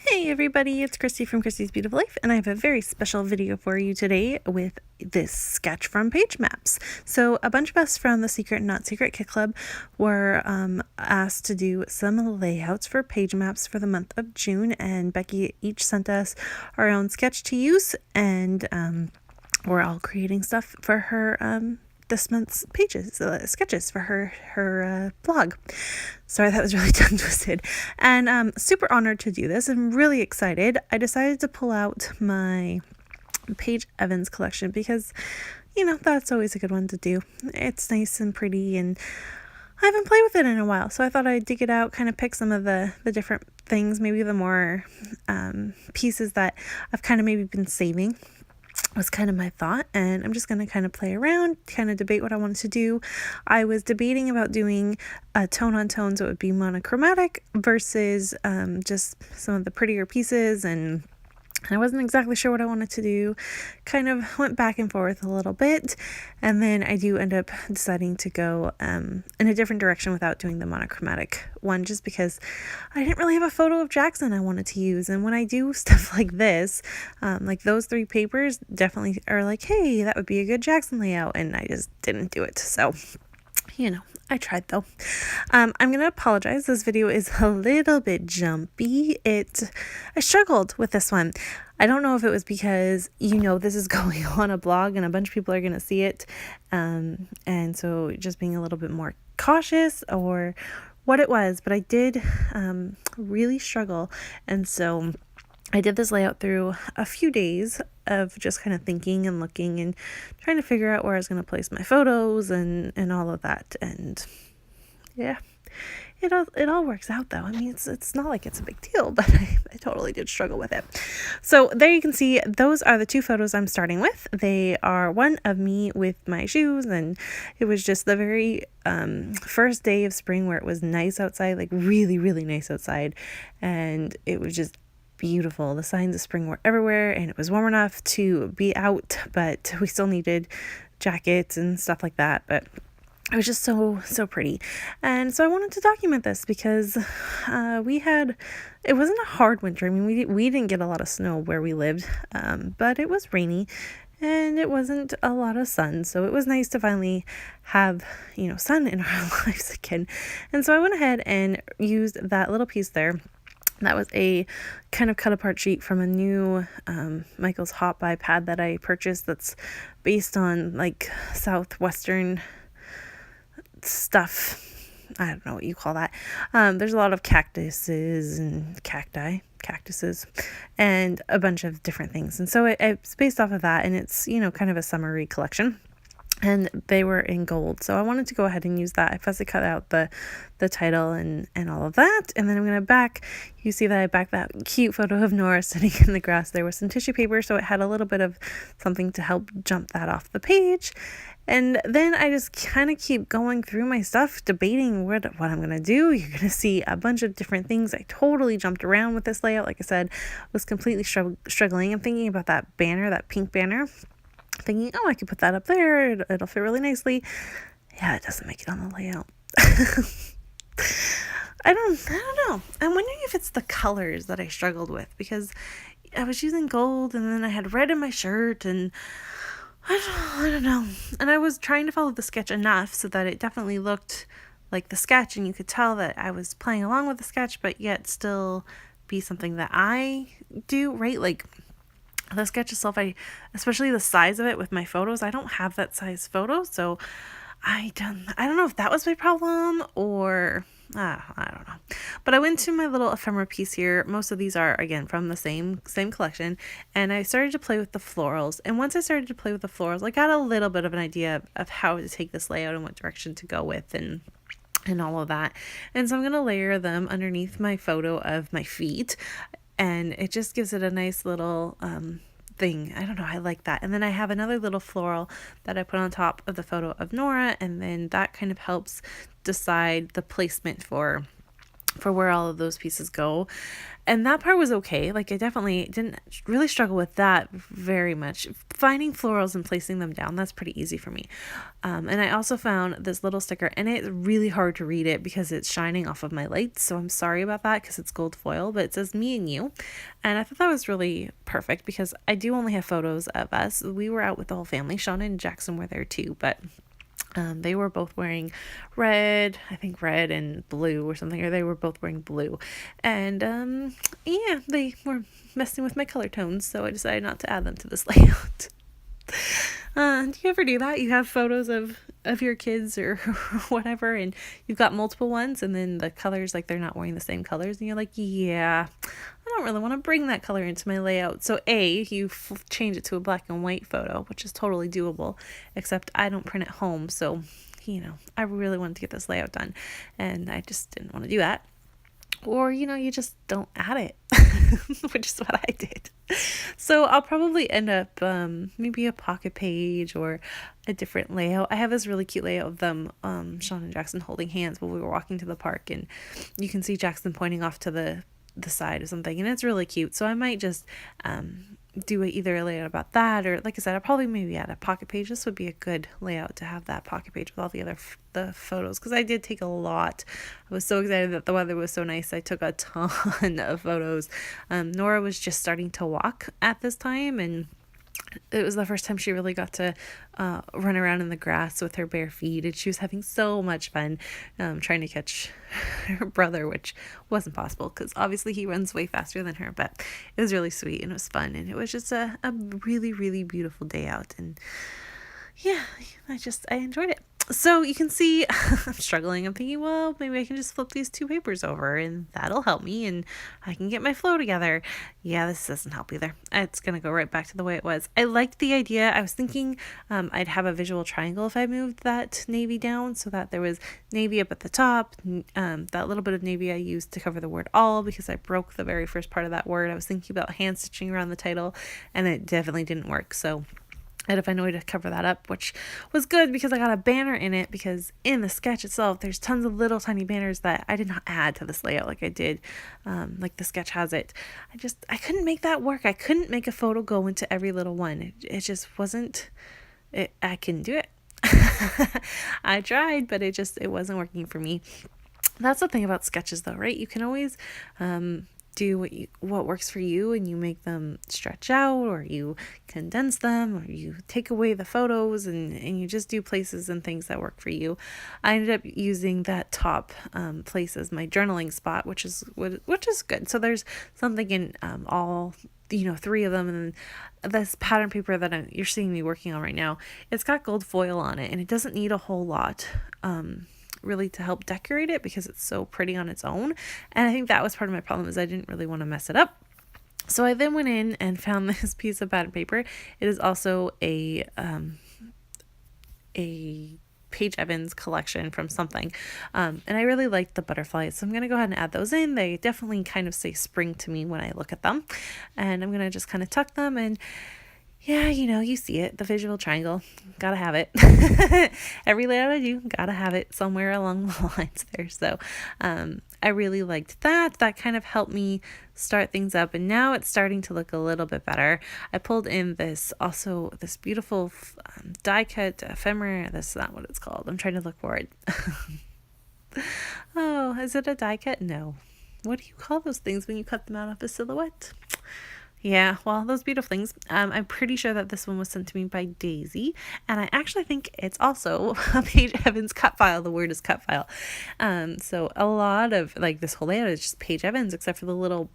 Hey everybody, it's Christy from Christy's Beautiful Life, and I have a very special video for you today with this sketch from PageMaps. So a bunch of us from the Secret and Not Secret Kit Club were asked to do some layouts for PageMaps for the month of June, and Becky each sent us our own sketch to use, and we're all creating stuff for her this month's sketches for her blog. Sorry, that was really tongue twisted. And super honored to do this. I'm really excited. I decided to pull out my Paige Evans collection because, that's always a good one to do. It's nice and pretty, and I haven't played with it in a while. So I thought I'd dig it out, kind of pick some of the different things, maybe the more pieces that I've kind of maybe been saving. Was kind of my thought, and I'm just going to kind of play around, kind of debate what I wanted to do. I was debating about doing a tone on tone, so it would be monochromatic versus just some of the prettier pieces, and I wasn't exactly sure what I wanted to do. Kind of went back and forth a little bit, and then I do end up deciding to go in a different direction without doing the monochromatic one, just because I didn't really have a photo of Jackson I wanted to use. And when I do stuff like this, like those 3 papers definitely are like, hey, that would be a good Jackson layout, and I just didn't do it. So I tried though. I'm going to apologize. This video is a little bit jumpy. I struggled with this one. I don't know if it was because, this is going on a blog and a bunch of people are going to see it. And so just being a little bit more cautious or what it was, but I did really struggle. And so I did this layout through a few days of just kind of thinking and looking and trying to figure out where I was going to place my photos and all of that. And yeah, it all works out though. I mean, it's not like it's a big deal, but I totally did struggle with it. So there you can see, those are the 2 photos I'm starting with. They are one of me with my shoes, and it was just the very first day of spring where it was nice outside, like really, really nice outside. And it was just beautiful. The signs of spring were everywhere, and it was warm enough to be out, but we still needed jackets and stuff like that. But it was just so pretty. And so I wanted to document this because it wasn't a hard winter. I mean, we didn't get a lot of snow where we lived, but it was rainy and it wasn't a lot of sun. So it was nice to finally have, sun in our lives again. And so I went ahead and used that little piece there. That was a kind of cut apart sheet from a new Michael's Hot Buy pad that I purchased that's based on like Southwestern stuff. I don't know what you call that. There's a lot of cactuses and cactuses, and a bunch of different things. And so it's based off of that, and it's, kind of a summary collection. And they were in gold, so I wanted to go ahead and use that. I fussy cut out the title and all of that, and then I'm going to you see that I backed that cute photo of Nora sitting in the grass there with some tissue paper, so it had a little bit of something to help jump that off the page. And then I just kind of keep going through my stuff, debating what I'm going to do. You're going to see a bunch of different things. I totally jumped around with this layout. Like I said, was completely struggling. I'm thinking about that banner, that pink banner, thinking, I could put that up there. It'll fit really nicely. Yeah, it doesn't make it on the layout. I don't know. I'm wondering if it's the colors that I struggled with, because I was using gold and then I had red in my shirt, and I don't know. And I was trying to follow the sketch enough so that it definitely looked like the sketch, and you could tell that I was playing along with the sketch, but yet still be something that I do, right? Like the sketch itself, especially the size of it with my photos, I don't have that size photo, so I don't know if that was my problem or I don't know. But I went to my little ephemera piece here. Most of these are, again, from the same collection, and I started to play with the florals. And once I started to play with the florals, I got a little bit of an idea of how to take this layout and what direction to go with, and all of that. And so I'm going to layer them underneath my photo of my feet, and it just gives it a nice little thing. I don't know, I like that. And then I have another little floral that I put on top of the photo of Nora, and then that kind of helps decide the placement for for where all of those pieces go. And that part was okay. Like, I definitely didn't really struggle with that very much. Finding florals and placing them down, that's pretty easy for me. And I also found this little sticker, and it's really hard to read it because it's shining off of my lights. So I'm sorry about that because it's gold foil, but it says me and you. And I thought that was really perfect because I do only have photos of us. We were out with the whole family. Shauna and Jackson were there too, but they were both wearing red, I think red and blue or something, or they were both wearing blue. And yeah, they were messing with my color tones, so I decided not to add them to this layout. Do you ever do that? You have photos of your kids or whatever, and you've got multiple ones, and then the colors, like, they're not wearing the same colors, and you're like, yeah, I don't really want to bring that color into my layout. So you change it to a black and white photo, which is totally doable, except I don't print at home, so I really wanted to get this layout done, and I just didn't want to do that. Or, you just don't add it, which is what I did. So I'll probably end up maybe a pocket page or a different layout. I have this really cute layout of them, Sean and Jackson holding hands while we were walking to the park, and you can see Jackson pointing off to the side or something, and it's really cute. So I might just do either a layout about that, or like I said, I'll probably maybe add a pocket page. This would be a good layout to have, that pocket page with all the other the photos, because I did take a lot. I was so excited that the weather was so nice. I took a ton of photos. Nora was just starting to walk at this time, and it was the first time she really got to run around in the grass with her bare feet, and she was having so much fun trying to catch her brother, which wasn't possible because obviously he runs way faster than her, but it was really sweet and it was fun, and it was just a really, really beautiful day out, and yeah, I enjoyed it. So you can see I'm struggling. I'm thinking, well, maybe I can just flip these two papers over and that'll help me and I can get my flow together. Yeah, this doesn't help either. It's going to go right back to the way it was. I liked the idea. I was thinking I'd have a visual triangle if I moved that navy down, so that there was navy up at the top. That little bit of navy I used to cover the word all because I broke the very first part of that word. I was thinking about hand stitching around the title, and it definitely didn't work. So I had to find a way to cover that up, which was good because I got a banner in it, because in the sketch itself, there's tons of little tiny banners that I did not add to this layout like I did, like the sketch has it. I couldn't make that work. I couldn't make a photo go into every little one. It just wasn't, I couldn't do it. I tried, but it wasn't working for me. That's the thing about sketches though, right? You can always, do what works for you, and you make them stretch out, or you condense them, or you take away the photos and you just do places and things that work for you. I ended up using that top place as my journaling spot, which is good. So there's something in all three of them, and this pattern paper that you're seeing me working on right now, it's got gold foil on it, and it doesn't need a whole lot really to help decorate it because it's so pretty on its own. And I think that was part of my problem, is I didn't really want to mess it up. So I then went in and found this piece of pattern paper. It is also a Paige Evans collection from something, and I really liked the butterflies, so I'm going to go ahead and add those in. They definitely kind of say spring to me when I look at them, and I'm going to just kind of tuck them, and yeah, you see it, the visual triangle, gotta have it. Every layout I do, gotta have it somewhere along the lines there. So I really liked that. That kind of helped me start things up, and now it's starting to look a little bit better. I pulled in this beautiful die cut ephemera. That's not what it's called. I'm trying to look for it. Oh, is it a die cut? No. What do you call those things when you cut them out of a silhouette? Yeah, well, those beautiful things. I'm pretty sure that this one was sent to me by Daisy, and I actually think it's also a Paige Evans cut file. The word is cut file. So a lot of, like, this whole layout is just Paige Evans, except for the little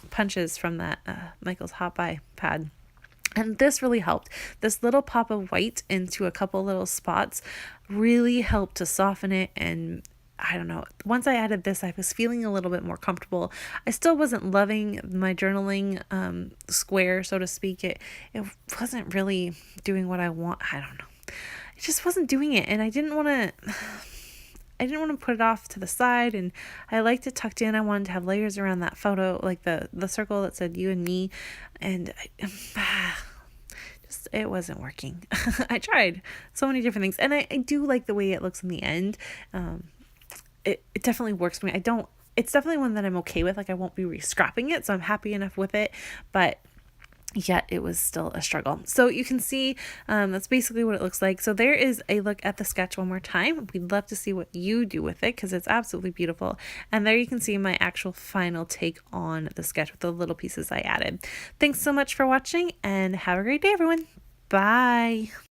punches from that Michael's Hot Buy pad. And this really helped. This little pop of white into a couple little spots really helped to soften it, and I don't know, once I added this, I was feeling a little bit more comfortable. I still wasn't loving my journaling square, so to speak. It wasn't really doing what I want. I don't know. It just wasn't doing it, and I didn't want to put it off to the side, and I liked it tucked in. I wanted to have layers around that photo, like the circle that said you and me, and it wasn't working. I tried so many different things, and I do like the way it looks in the end. it definitely works for me. It's definitely one that I'm okay with. Like, I won't be re-scrapping it, so I'm happy enough with it, but yet it was still a struggle. So you can see that's basically what it looks like. So there is a look at the sketch one more time. We'd love to see what you do with it because it's absolutely beautiful. And there you can see my actual final take on the sketch with the little pieces I added. Thanks so much for watching and have a great day, everyone. Bye.